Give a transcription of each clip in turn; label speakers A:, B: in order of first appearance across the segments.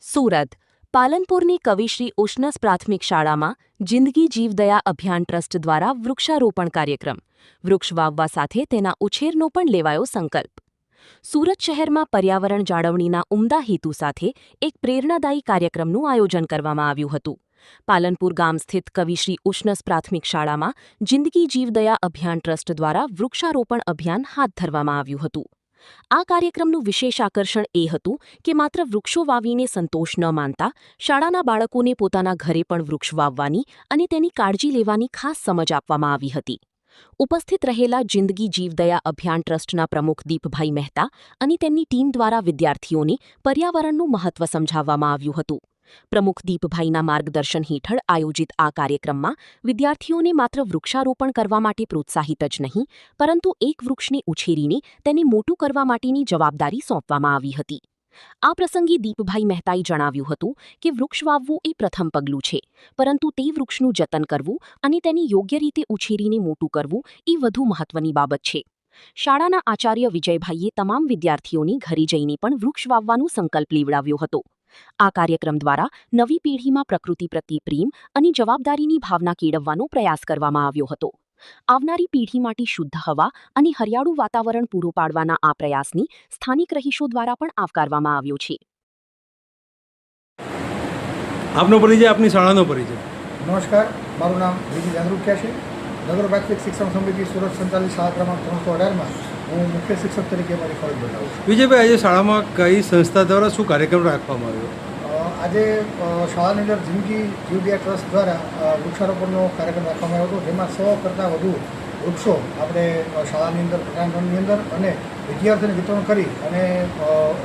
A: સુરત પાલનપુરની કવિશ્રી ઉષ્ણસ પ્રાથમિક શાળામાં જિંદગી જીવદયા અભિયાન ટ્રસ્ટ દ્વારા વૃક્ષારોપણ કાર્યક્રમ વૃક્ષ વાવવા સાથે તેના ઉછેરનો પણ લેવાયો સંકલ્પ। સુરત શહેરમાં પર્યાવરણ જાળવણીના ઉમદા હેતુ સાથે એક પ્રેરણાદાયી કાર્યક્રમનું આયોજન કરવામાં આવ્યું હતું। પાલનપુર ગામ સ્થિત કવિશ્રી ઉષ્ણસ પ્રાથમિક શાળામાં જિંદગી જીવદયા અભિયાન ટ્રસ્ટ દ્વારા વૃક્ષારોપણ અભિયાન હાથ ધરવામાં આવ્યું હતું। આ કાર્યક્રમનું વિશેષ આકર્ષણ એ હતું કે માત્ર વૃક્ષો વાવીને સંતોષ ન માનતા શાળાના બાળકોને પોતાના ઘરે પણ વૃક્ષ વાવવાની અને તેની કાળજી લેવાની ખાસ સમજ આપવામાં આવી હતી। ઉપસ્થિત રહેલા જિંદગી જીવદયા અભિયાન ટ્રસ્ટના પ્રમુખ દીપભાઈ મહેતા અને તેમની ટીમ દ્વારા વિદ્યાર્થીઓને પર્યાવરણનું મહત્વ સમજાવવામાં આવ્યું હતું। પ્રમુખ દીપભાઈના માર્ગદર્શન હેઠળ આયોજિત આ કાર્યક્રમમાં વિદ્યાર્થીઓને માત્ર વૃક્ષારોપણ કરવા માટે પ્રોત્સાહિત જ નહીં પરંતુ એક વૃક્ષને ઉછેરીને તેને મોટું કરવા માટેની જવાબદારી સોંપવામાં આવી હતી। આ પ્રસંગે દીપભાઈ મહેતાએ જણાવ્યું હતું કે વૃક્ષ વાવવું એ પ્રથમ પગલું છે પરંતુ તે વૃક્ષનું જતન કરવું અને તેને યોગ્ય રીતે ઉછેરીને મોટું કરવું એ વધુ મહત્વની બાબત છે। શાળાના આચાર્ય વિજયભાઈએ તમામ વિદ્યાર્થીઓને ઘરે જઈને પણ વૃક્ષ વાવવાનો સંકલ્પ લેવડાવ્યો હતો। આ કાર્યક્રમ દ્વારા નવી પેઢીમાં પ્રકૃતિ પ્રત્યે પ્રેમ અને જવાબદારીની ભાવના કેળવવાનો પ્રયાસ કરવામાં આવ્યો હતો। આવનારી પેઢી માટે શુદ્ધ હવા અને હરિયાળું વાતાવરણ પૂરું પાડવાના આ પ્રયાસને સ્થાનિક રહીશો દ્વારા પણ આવકારવામાં આવ્યો છે।
B: આપનો પરિચય, આપની શાળાનો પરિચય।
C: નમસ્કાર, મારું નામ વિજય જાગૃત્યા છે। નગર પ્રાથમિક શિક્ષણ સમિતિ સુરત સંચાલિત શાળા ક્રમાંક 318માં હું મુખ્ય શિક્ષક તરીકે મારી ફરજ બજાવું છું।
B: વિજયભાઈ, આજે શાળામાં કઈ સંસ્થા દ્વારા શું કાર્યક્રમ રાખવામાં આવ્યો?
C: આજે શાળાની અંદર જિંદગી જીવદયા ટ્રસ્ટ દ્વારા વૃક્ષારોપણનો કાર્યક્રમ રાખવામાં આવ્યો હતો, જેમાં 100 કરતાં વધુ વૃક્ષો આપણે શાળાની અંદર પટાંગણની અંદર અને વિદ્યાર્થીઓને વિતરણ કરી અને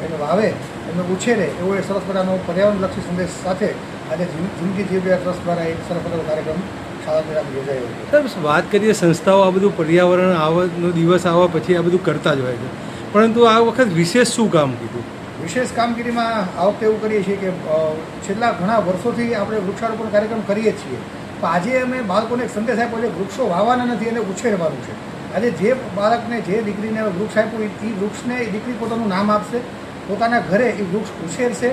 C: એને વાવે એમને ઉછેરે એવો એક સરસ મજાનો પર્યાવરણલક્ષી સંદેશ સાથે આજે જિંદગી જીવદયા ટ્રસ્ટ દ્વારા એક સરસ મજાનો કાર્યક્રમ
B: સર, વાત કરીએ સંસ્થાઓ આ બધું પર્યાવરણ આવવાનો દિવસ આવવા પછી આ બધું કરતા જ હોય છે, પરંતુ આ વખત વિશેષ શું કામ કીધું?
C: વિશેષ કામગીરીમાં આ વખતે એવું કરીએ છીએ કે છેલ્લા ઘણા વર્ષોથી આપણે વૃક્ષારોપણ કાર્યક્રમ કરીએ છીએ, તો આજે અમે બાળકોને એક સંદેશ આપ્યો છે, વૃક્ષો વાવવાના નથી એને ઉછેરવાનું છે। આજે જે બાળકને જે દીકરીને વૃક્ષ આપ્યું એ વૃક્ષને એ દીકરી પોતાનું નામ આપશે, પોતાના ઘરે એ વૃક્ષ ઉછેરશે,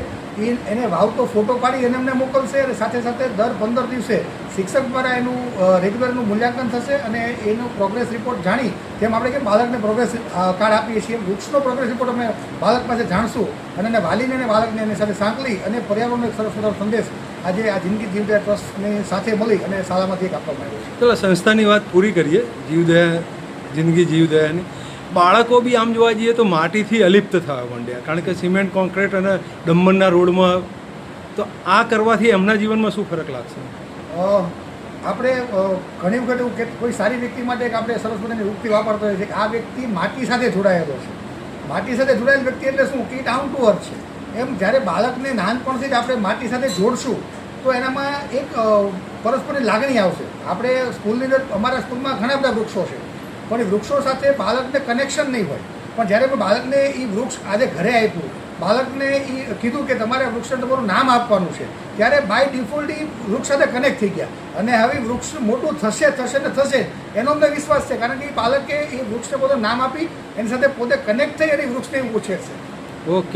C: એને વાવતો ફોટો પાડી એને અમને મોકલશે અને સાથે સાથે દર 15 દિવસે શિક્ષક દ્વારા એનું રેગ્યુલરનું મૂલ્યાંકન થશે અને એનો પ્રોગ્રેસ રિપોર્ટ જાણી તેમ આપણે કેમ બાળકને પ્રોગ્રેસ કાર્ડ આપીએ છીએ, વૃક્ષનો પ્રોગ્રેસ રિપોર્ટ અમે બાળક પાસે જાણશું અને એને વાલીને અને બાળકને એની સાથે સાંકળી અને પર્યાવરણનો એક સરસ મજાનો સંદેશ આજે આ જિંદગી જીવદયા ટ્રસ્ટની સાથે મળી અને શાળામાંથી એક આપવામાં આવ્યો છે।
B: ચલો, સંસ્થાની વાત પૂરી કરીએ, જિંદગી જીવદયાની। બાળકો બી આમ જોવા જઈએ તો માટીથી અલિપ્ત થવા માંડ્યા, કારણ કે સિમેન્ટ કોન્ક્રીટ અને ડમ્બરના રોડમાં, તો આ કરવાથી એમના જીવનમાં શું ફરક લાગશે?
C: આપણે ઘણી વખત એવું કે કોઈ સારી વ્યક્તિ માટે એક આપણે સરસ મજાની યુક્તિ વાપરતો હોય છે કે આ વ્યક્તિ માટી સાથે જોડાયેલો છે। માટી સાથે જોડાયેલ વ્યક્તિ એટલે શું કે ડાઉન ટુ અર્થ છે। એમ જ્યારે બાળકને નાનપણથી જ આપણે માટી સાથે જોડશું તો એનામાં એક પરસ્પરની લાગણી આવશે। આપણે સ્કૂલની અંદર અમારા સ્કૂલમાં ઘણા બધા વૃક્ષો છે, પણ એ વૃક્ષો સાથે બાળકને કનેક્શન નહીં હોય, પણ જ્યારે પણ બાળકને એ વૃક્ષ આજે ઘરે આપ્યું, બાળકને એ કીધું કે તમારે વૃક્ષને તમારું નામ આપવાનું છે, ત્યારે બાય ડિફોલ્ટ એ વૃક્ષ સાથે કનેક્ટ થઈ ગયા અને હવે વૃક્ષ મોટું થશે ને થશે એનો અમને વિશ્વાસ છે, કારણ કે એ બાળકે એ વૃક્ષને પોતાનું નામ આપી એની સાથે પોતે કનેક્ટ થઈ અને વૃક્ષને ઉછેરશે।
B: ઓકે।